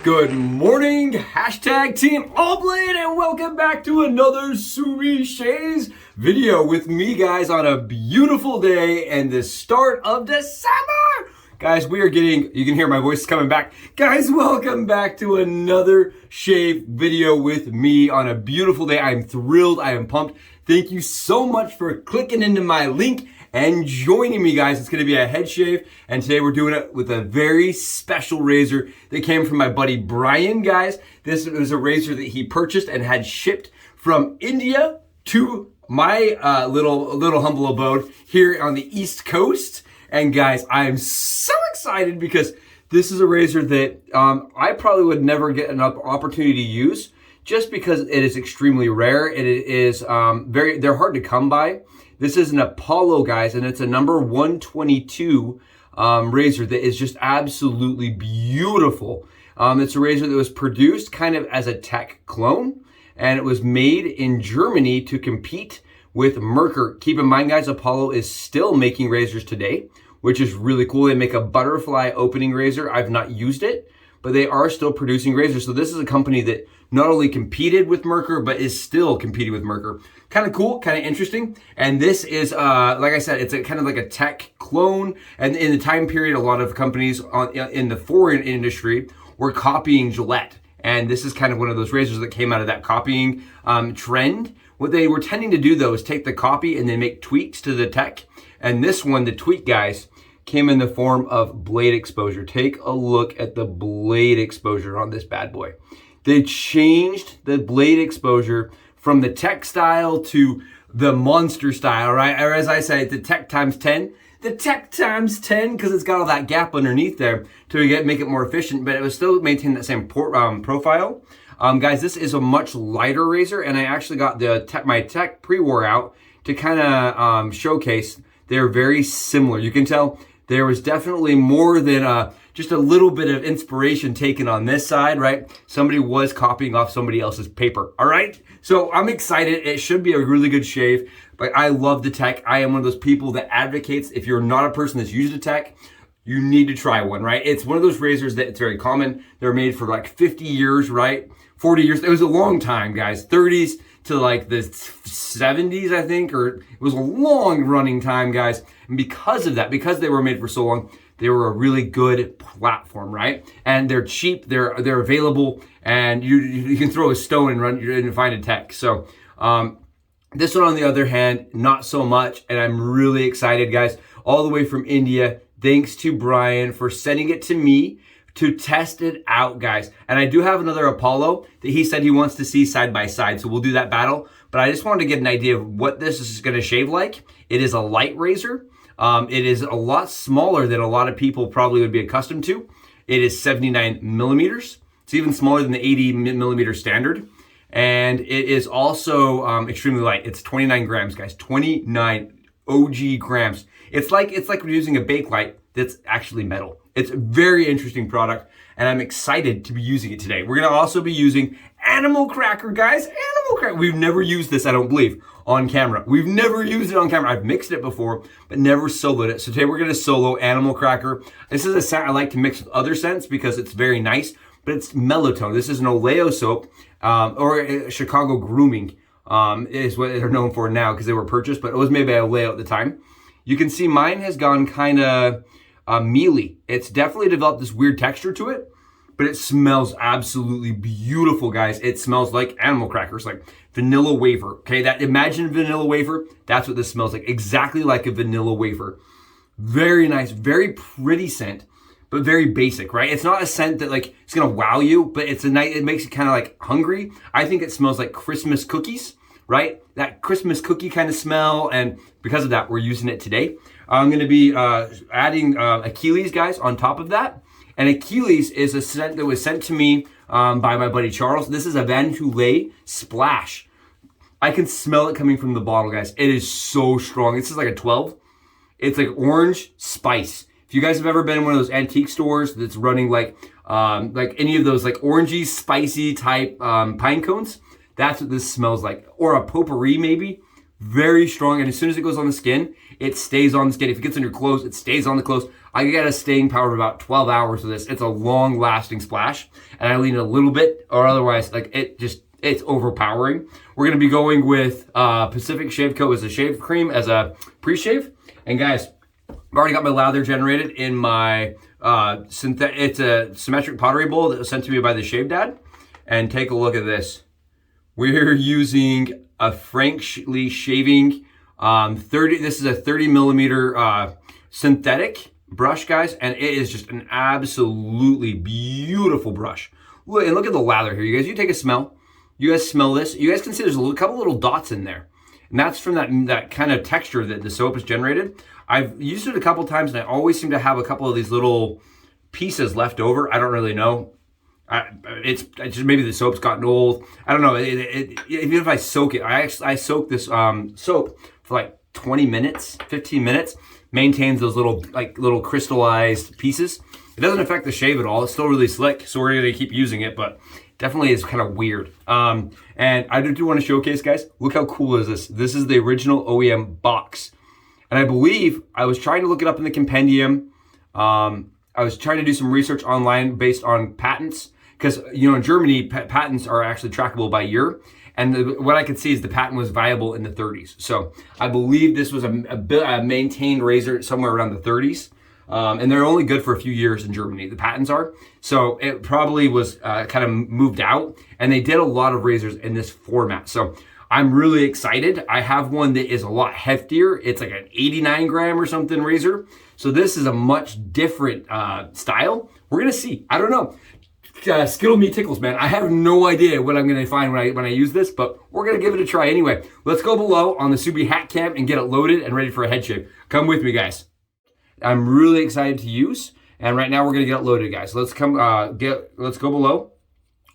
Good morning, hashtag Team Allblade, and welcome back to another Sumi Shays video with me, guys, on a beautiful day and the start of December. Guys, we are getting, you can hear my voice coming back. Guys, welcome back to another shave video with me on a beautiful day. I'm thrilled, I am pumped. Thank you so much for clicking into my link and joining me, guys. It's gonna be a head shave, and today we're doing it with a very special razor that came from my buddy Brian, guys. This was a razor that he purchased and had shipped from India to my little humble abode here on the East Coast. And guys, I am so excited because this is a razor that I probably would never get an opportunity to use, just because it is extremely rare and it is they're hard to come by. This is an Apollo, guys, and it's a number 122 razor that is just absolutely beautiful. It's a razor that was produced kind of as a tech clone, and it was made in Germany to compete with Merkur. Keep in mind, guys, Apollo is still making razors today, which is really cool. They make a butterfly opening razor. I've not used it, but they are still producing razors. So this is a company that not only competed with Merkur, but is still competing with Merkur. Kind of cool, kind of interesting. And this is, like I said, it's kind of like a tech clone. And in the time period, a lot of companies in the foreign industry were copying Gillette. And this is kind of one of those razors that came out of that copying trend. What they were tending to do, though, is take the copy and then make tweaks to the tech. And this one, the tweak, guys, came in the form of blade exposure. Take a look at the blade exposure on this bad boy. They changed the blade exposure from the tech style to the monster style, right? Or as I say, the tech times 10. The tech times 10, because it's got all that gap underneath there to make it more efficient, but it was still maintain that same profile. Guys, this is a much lighter razor, and I actually got my tech pre-wore out to kind of showcase they're very similar. You can tell there was definitely more than just a little bit of inspiration taken on this side, right? Somebody was copying off somebody else's paper, all right? So I'm excited. It should be a really good shave, but I love the tech. I am one of those people that advocates, if you're not a person that's used a tech, you need to try one, right? It's one of those razors that it's very common. They're made for like 50 years, right? 40 years. It was a long time, guys. 30s to like the 70s, I think, or it was a long running time, guys. And because of that, because they were made for so long, they were a really good platform, right? And they're cheap, they're available, and you can throw a stone and run and find a tech. So this one, on the other hand, not so much, and I'm really excited, guys, all the way from India. Thanks to Brian for sending it to me to test it out, guys. And I do have another Apollo that he said he wants to see side by side, so we'll do that battle. But I just wanted to get an idea of what this is gonna shave like. It is a light razor. It is a lot smaller than a lot of people probably would be accustomed to. It is 79 millimeters. It's even smaller than the 80 millimeter standard. And it is also extremely light. It's 29 grams, guys. 29 OG grams. It's like we're using a Bakelite that's actually metal. It's a very interesting product, and I'm excited to be using it today. We're gonna also be using Animal Cracker, guys. Animal Cracker. We've never used this, I don't believe, on camera. We've never used it on camera. I've mixed it before, but never soloed it. So today we're gonna solo Animal Cracker. This is a scent I like to mix with other scents because it's very nice, but it's Mellow-Tone. This is an Oleo soap, or Chicago Grooming is what they're known for now because they were purchased, but it was made by Oleo at the time. You can see mine has gone kind of mealy. It's definitely developed this weird texture to it, but it smells absolutely beautiful, guys. It smells like animal crackers, like vanilla wafer. Okay, imagine vanilla wafer. That's what this smells like, exactly like a vanilla wafer. Very nice, very pretty scent, but very basic, right? It's not a scent that like it's gonna wow you, but it's it makes you kind of like hungry. I think it smells like Christmas cookies, right? That Christmas cookie kind of smell, and because of that, we're using it today. I'm gonna be adding Achilles, guys, on top of that. And Achilles is a scent that was sent to me by my buddy Charles. This is a Van Houlet Splash. I can smell it coming from the bottle, guys. It is so strong. This is like a 12. It's like orange spice. If you guys have ever been in one of those antique stores that's running like any of those like orangey, spicy type pine cones, that's what this smells like. Or a potpourri maybe. very strong, and as soon as it goes on the skin, it stays on the skin. If it gets on your clothes, it stays on the clothes. I get a staying power of about 12 hours with this. It's a long-lasting splash, and I lean a little bit, or otherwise, like it's overpowering. We're gonna be going with Pacific Shave Co. as a shave cream, as a pre-shave. And guys, I've already got my lather generated in my it's a symmetric pottery bowl that was sent to me by the Shave Dad. And take a look at this. We're using a Frank Lee shaving 30. This is a 30 millimeter synthetic brush, guys, and it is just an absolutely beautiful brush. Look, and look at the lather here, you guys. You take a smell. You guys smell this. You guys can see there's a couple little dots in there, and that's from that kind of texture that the soap has generated. I've used it a couple times, and I always seem to have a couple of these little pieces left over. I don't really know. It's just maybe the soap's gotten old. I don't know. Even if I soak it, I soak this soap for like 20 minutes, 15 minutes. Maintains those little crystallized pieces. It doesn't affect the shave at all. It's still really slick, so we're gonna keep using it, but definitely is kind of weird. And I do want to showcase, guys. Look how cool is this. This is the original OEM box, and I believe I was trying to look it up in the compendium. I was trying to do some research online based on patents. Because, you know, in Germany, patents are actually trackable by year. And what I could see is the patent was viable in the 30s. So I believe this was a maintained razor somewhere around the 30s. And they're only good for a few years in Germany, the patents are. So it probably was kind of moved out. And they did a lot of razors in this format. So I'm really excited. I have one that is a lot heftier. It's like an 89 gram or something razor. So this is a much different style. We're going to see. I don't know. Skittle me tickles, man. I have no idea what I'm going to find when I use this, but we're going to give it a try anyway. Let's go below on the Subie hat cam and get it loaded and ready for a head shave. Come with me, guys. I'm really excited to use, and right now we're going to get it loaded, guys. Let's go below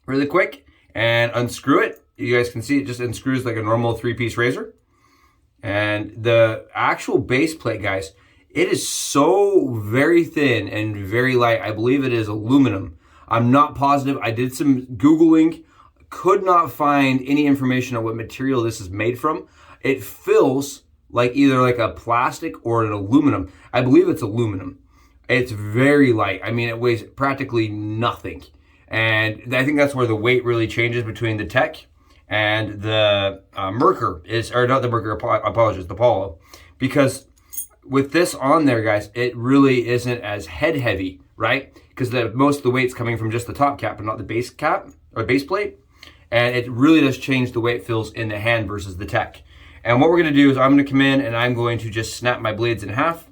really quick and unscrew it. You guys can see it just unscrews like a normal 3-piece razor. And the actual base plate, guys, it is so very thin and very light. I believe it is aluminum. I'm not positive. I did some Googling, could not find any information on what material this is made from. It feels like either like a plastic or an aluminum. I believe it's aluminum. It's very light. I mean, it weighs practically nothing. And I think that's where the weight really changes between the Tech and the Merkur or not the Merkur, apologies, the Apollo. Because with this on there, guys, it really isn't as head heavy, right? Because most of the weight's coming from just the top cap and not the base cap or base plate. And it really does change the way it feels in the hand versus the Tech. And what we're gonna do is I'm gonna come in and I'm going to just snap my blades in half.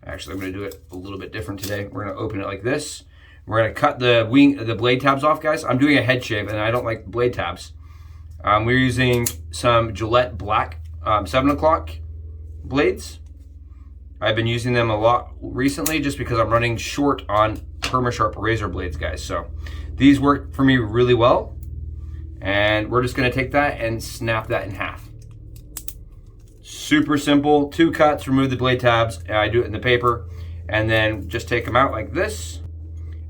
Actually, I'm gonna do it a little bit different today. We're gonna open it like this. We're gonna cut the blade tabs off, guys. I'm doing a head shave and I don't like blade tabs. We're using some Gillette Black 7 o'clock blades. I've been using them a lot recently just because I'm running short on Permasharp razor blades, guys. So these work for me really well. And we're just gonna take that and snap that in half. Super simple, 2 cuts, remove the blade tabs. I do it in the paper and then just take them out like this.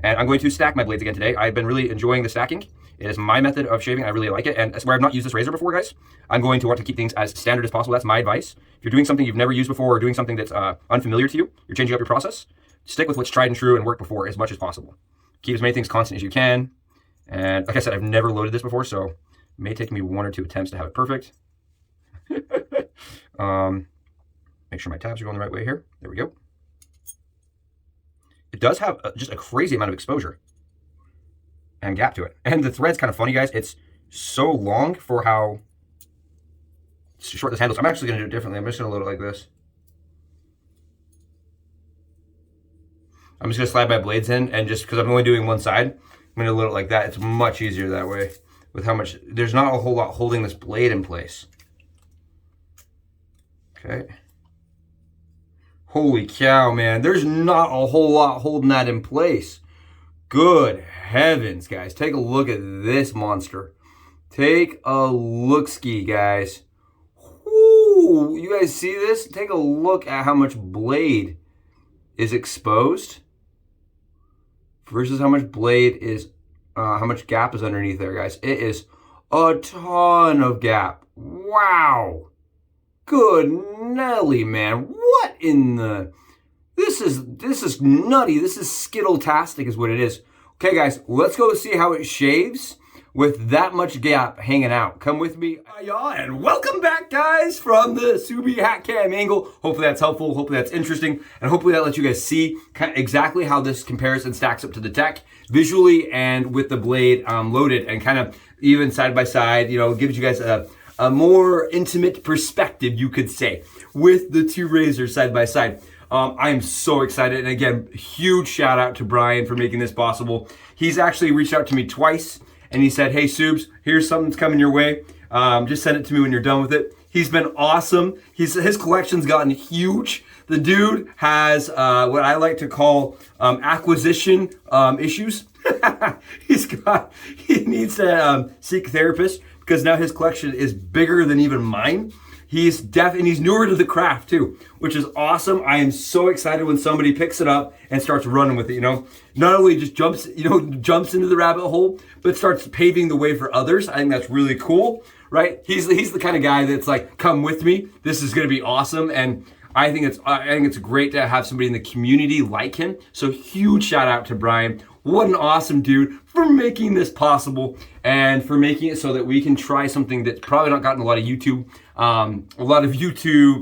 And I'm going to stack my blades again today. I've been really enjoying the stacking. It is my method of shaving. I really like it. And where I've not used this razor before, guys, I'm going to want to keep things as standard as possible. That's my advice. If you're doing something you've never used before or doing something that's unfamiliar to you, you're changing up your process, stick with what's tried and true and worked before as much as possible. Keep as many things constant as you can. And like I said, I've never loaded this before, so it may take me 1 or 2 attempts to have it perfect. Make sure my tabs are going the right way here. There we go. It does have just a crazy amount of exposure and gap to it. And the thread's kind of funny, guys. It's so long for how short this handle is. I'm actually going to do it differently. I'm just going to load it like this. I'm just going to slide my blades in, and just because I'm only doing one side, I'm going to load it like that. It's much easier that way with how much, there's not a whole lot holding this blade in place. Okay. Holy cow, man. There's not a whole lot holding that in place. Good heavens, guys. Take a look at this monster. Take a look-ski, guys. Whoo! You guys see this? Take a look at how much blade is exposed versus how much blade is, how much gap is underneath there, guys. It is a ton of gap. Wow. Good Nelly, man. What in the... This is nutty. This is Skittle-tastic is what it is. Okay, guys, let's go see how it shaves with that much gap hanging out. Come with me. Y'all, and welcome back, guys, from the Subie hat cam angle. Hopefully that's helpful. Hopefully that's interesting. And hopefully that lets you guys see kind of exactly how this compares and stacks up to the tech visually and with the blade loaded and kind of even side by side, you know, gives you guys a more intimate perspective, you could say, with the two razors side by side. I am so excited. And again, huge shout out to Brian for making this possible. He's actually reached out to me twice and he said, hey, Subes, here's something that's coming your way. Just send it to me when you're done with it. He's been awesome. His collection's gotten huge. The dude has what I like to call acquisition issues. He needs to seek a therapist because now his collection is bigger than even mine. He's and he's newer to the craft too, which is awesome. I am so excited when somebody picks it up and starts running with it, you know. Not only just jumps into the rabbit hole, but starts paving the way for others. I think that's really cool, right? He's the kind of guy that's like, come with me. This is going to be awesome. And I think it's great to have somebody in the community like him. So huge shout out to Brian. What an awesome dude for making this possible and for making it so that we can try something that's probably not gotten a lot of YouTube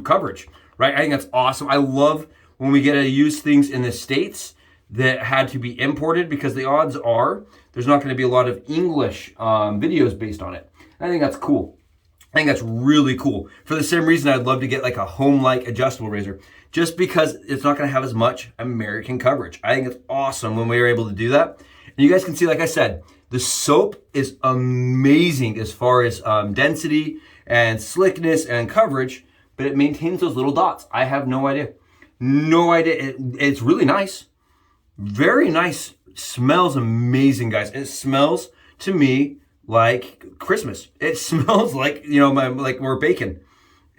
coverage, right? I think that's awesome. I love when we get to use things in the States that had to be imported because the odds are there's not going to be a lot of English videos based on it. I think that's cool. I think that's really cool. For the same reason, I'd love to get like a home-like adjustable razor, just because it's not going to have as much American coverage. I think it's awesome when we are able to do that. And you guys can see, like I said, the soap is amazing as far as density and slickness and coverage, but it maintains those little dots. I have no idea. No idea. It's really nice. Very nice. Smells amazing, guys. It smells to me like Christmas. It smells like, like we're baking.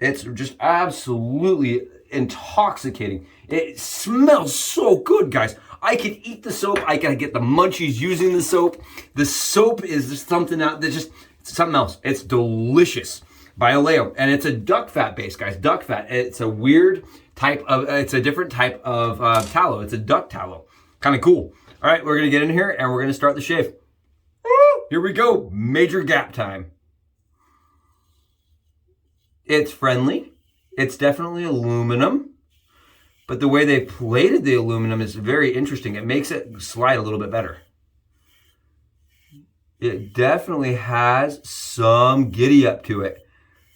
It's just absolutely intoxicating. It smells so good, guys. I could eat the soap. I can get the munchies using the soap. The soap is just something it's something else. It's delicious. Bioleo, and it's a duck fat base, guys. Duck fat. It's a weird type of. It's a different type of tallow. It's a duck tallow. Kind of cool. All right, we're gonna get in here and we're gonna start the shave. Here we go. Major gap time. It's friendly. It's definitely aluminum, but the way they plated the aluminum is very interesting. It makes it slide a little bit better. It definitely has some giddy up to it.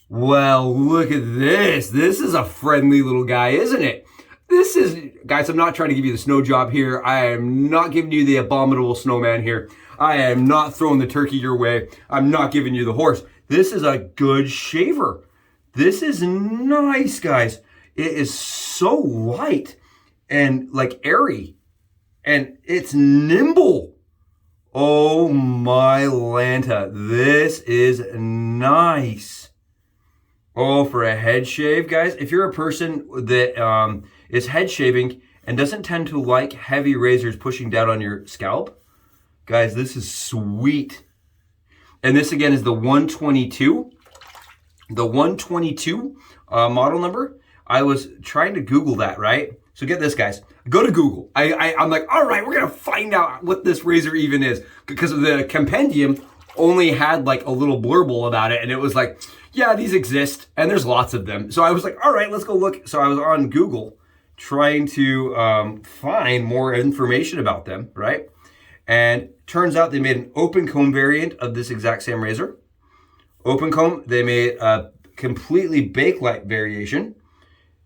Well, look at this. This is a friendly little guy, isn't it? This is, guys, I'm not trying to give you the snow job here. I am not giving you the abominable snowman here. I am not throwing the turkey your way. I'm not giving you the horse. This is a good shaver. This is nice, guys. It is so light and like airy, and it's nimble. Oh my Lanta, this is nice. Oh, for a head shave, guys, if you're a person that is head shaving and doesn't tend to like heavy razors pushing down on your scalp, guys, this is sweet. And this again is the 122. The 122 model number. I was trying to Google that, right? So get this, guys. Go to Google. I'm like, all right, we're going to find out what this razor even is. Because the compendium only had like a little blurble about it. And it was like, yeah, these exist. And there's lots of them. So I was like, all right, let's go look. So I was on Google trying to find more information about them, right? And turns out they made an open comb variant of this exact same razor. Open comb, they made a completely bakelite variation.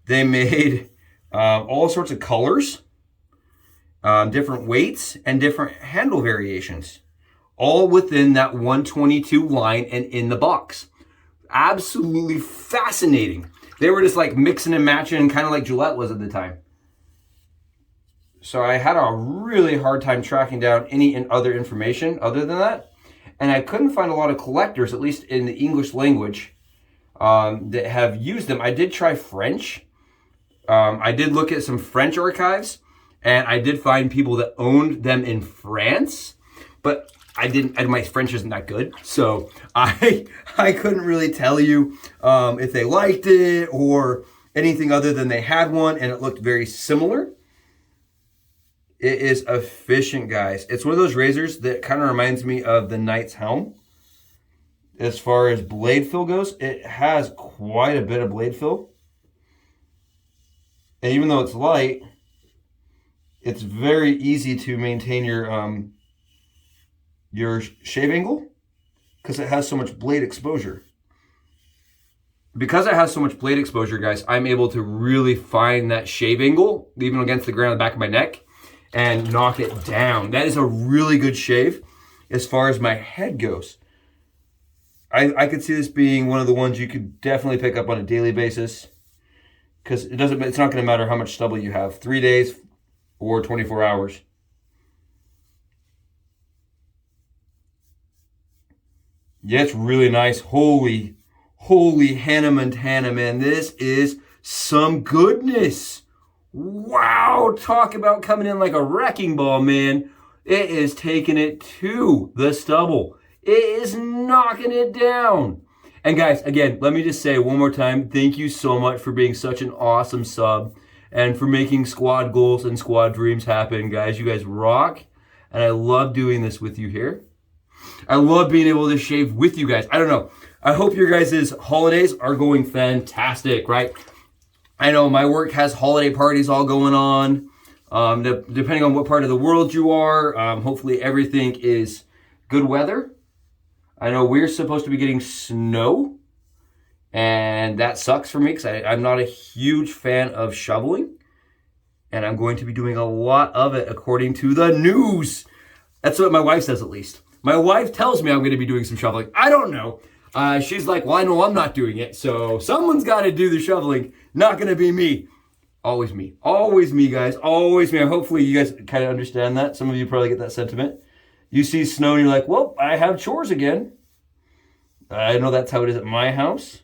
They made all sorts of colors, different weights, and different handle variations, all within that 122 line and in the box. Absolutely fascinating. They were just like mixing and matching, kind of like Gillette was at the time. So I had a really hard time tracking down any other information other than that. And I couldn't find a lot of collectors, at least in the English language, that have used them. I did try French. I did look at some French archives, and I did find people that owned them in France. But my French isn't that good, so I couldn't really tell you if they liked it or anything other than they had one and it looked very similar. It is efficient, guys. It's one of those razors that kind of reminds me of the Knight's Helm. As far as blade fill goes, it has quite a bit of blade fill. And even though it's light, it's very easy to maintain your shave angle because it has so much blade exposure. Because it has so much blade exposure, guys, I'm able to really find that shave angle, even against the grain on the back of my neck, and knock it down. That is a really good shave as far as my head goes. I could see this being one of the ones you could definitely pick up on a daily basis because it's not going to matter how much stubble you have, 3 days or 24 hours. Yeah, it's really nice. Holy Hannah Montana, man. This is some goodness. Wow, talk about coming in like a wrecking ball, man. It is taking it to the stubble. It is knocking it down. And guys, again, let me just say one more time, thank you so much for being such an awesome sub and for making squad goals and squad dreams happen, guys. You guys rock, and I love doing this with you here. I love being able to shave with you guys. I don't know. I hope your guys' holidays are going fantastic, right? I know my work has holiday parties all going on. Depending on what part of the world you are, hopefully everything is good weather. I know we're supposed to be getting snow, and that sucks for me because I'm not a huge fan of shoveling, and I'm going to be doing a lot of it according to the news. That's what my wife says, at least. My wife tells me I'm going to be doing some shoveling. I don't know. She's like, well, I know I'm not doing it, so someone's got to do the shoveling. Not going to be me. Always me. Always me, guys. Always me. Hopefully you guys kind of understand that. Some of you probably get that sentiment. You see snow and you're like, well, I have chores again. I know that's how it is at my house.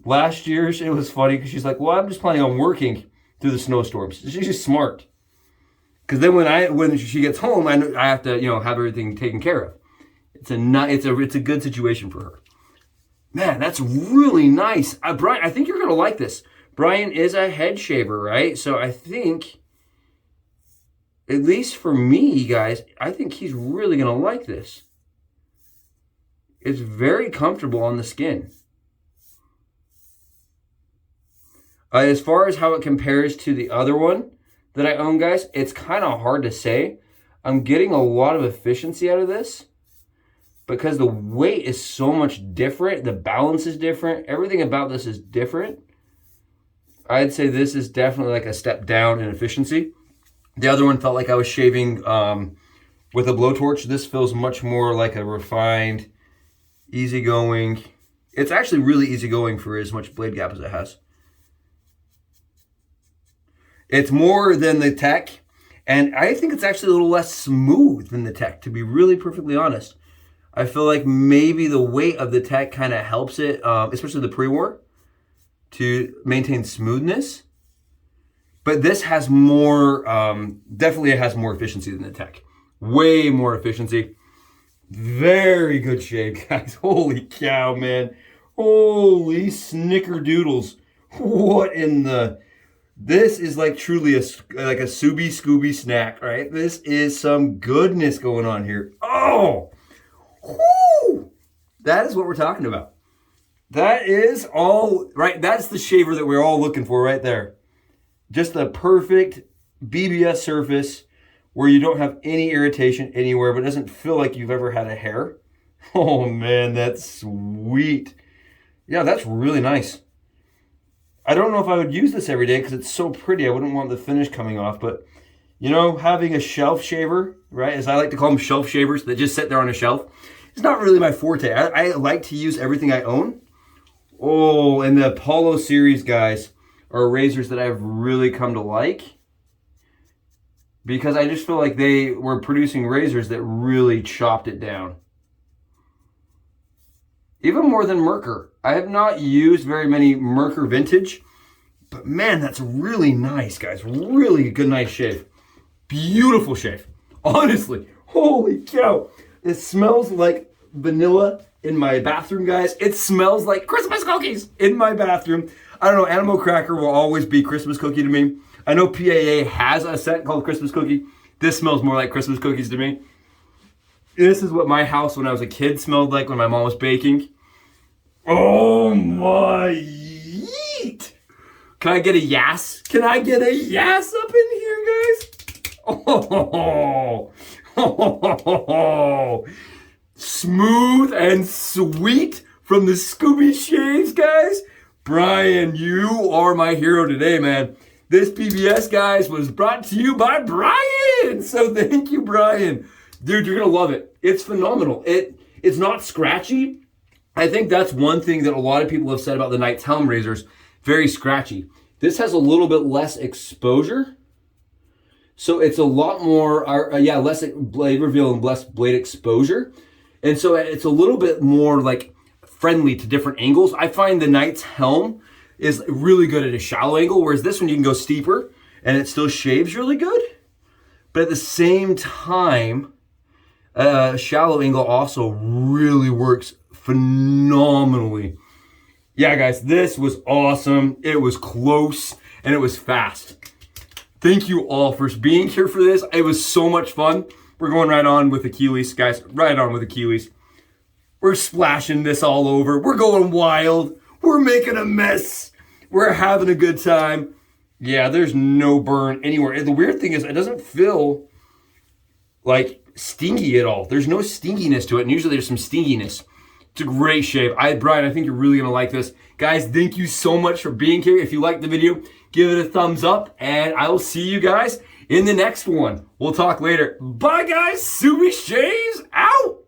Last year, it was funny because she's like, well, I'm just planning on working through the snowstorms. She's just smart. Because then when she gets home, I have to have everything taken care of. It's a good situation for her. Man, that's really nice. Brian, I think you're gonna like this. Brian is a head shaver, right? So I think, at least for me, guys, I think he's really gonna like this. It's very comfortable on the skin. As far as how it compares to the other one that I own, guys, it's kind of hard to say. I'm getting a lot of efficiency out of this because the weight is so much different. The balance is different. Everything about this is different. I'd say this is definitely like a step down in efficiency. The other one felt like I was shaving with a blowtorch. This feels much more like a refined, easygoing. It's actually really easygoing for as much blade gap as it has. It's more than the Tech, and I think it's actually a little less smooth than the Tech, to be really perfectly honest. I feel like maybe the weight of the Tech kind of helps it, especially the pre-war, to maintain smoothness. But this has more, definitely it has more efficiency than the Tech. Way more efficiency. Very good shave, guys. Holy cow, man. Holy snickerdoodles. What in the... This is like truly like a Subie Scooby snack, right? This is some goodness going on here. Oh! Whoo! That is what we're talking about. That is all, right? That's the shaver that we're all looking for right there. Just the perfect BBS surface where you don't have any irritation anywhere, but it doesn't feel like you've ever had a hair. Oh man, that's sweet. Yeah, that's really nice. I don't know if I would use this every day because it's so pretty. I wouldn't want the finish coming off, but having a shelf shaver, right, as I like to call them, shelf shavers that just sit there on a shelf, it's not really my forte. I like to use everything I own. Oh, and the Apollo series, guys, are razors that I've really come to like because I just feel like they were producing razors that really chopped it down. Even more than Merkur. I have not used very many Merkur vintage, but man, that's really nice, guys. Really good, nice shave. Beautiful shave. Honestly, holy cow. It smells like vanilla in my bathroom, guys. It smells like Christmas cookies in my bathroom. I don't know, Animal Cracker will always be Christmas cookie to me. I know PAA has a scent called Christmas cookie. This smells more like Christmas cookies to me. This is what my house when I was a kid smelled like when my mom was baking. Oh my yeet! Can I get a yes? Can I get a yes up in here, guys? Oh, smooth and sweet from the Scooby Shaves, guys. Brian, you are my hero today, man. This PBS, guys, was brought to you by Brian. So thank you, Brian. Dude, you're going to love it. It's phenomenal. It's not scratchy. I think that's one thing that a lot of people have said about the Knight's Helm razors. Very scratchy. This has a little bit less exposure. So it's a lot more, less blade reveal and less blade exposure. And so it's a little bit more like friendly to different angles. I find the Knight's Helm is really good at a shallow angle, whereas this one you can go steeper and it still shaves really good. But at the same time, shallow angle also really works phenomenally. Yeah, guys, this was awesome. It was close and it was fast. Thank you all for being here for this. It was so much fun. We're going right on with Achilles, guys. Right on with Achilles. We're splashing this all over. We're going wild. We're making a mess. We're having a good time. Yeah, there's no burn anywhere. And the weird thing is it doesn't feel like stingy at all. There's no stinginess to it. And usually there's some stinginess. It's a great shave. Brian, I think you're really going to like this. Guys, thank you so much for being here. If you liked the video, give it a thumbs up. And I will see you guys in the next one. We'll talk later. Bye, guys. Scooby Shaves out.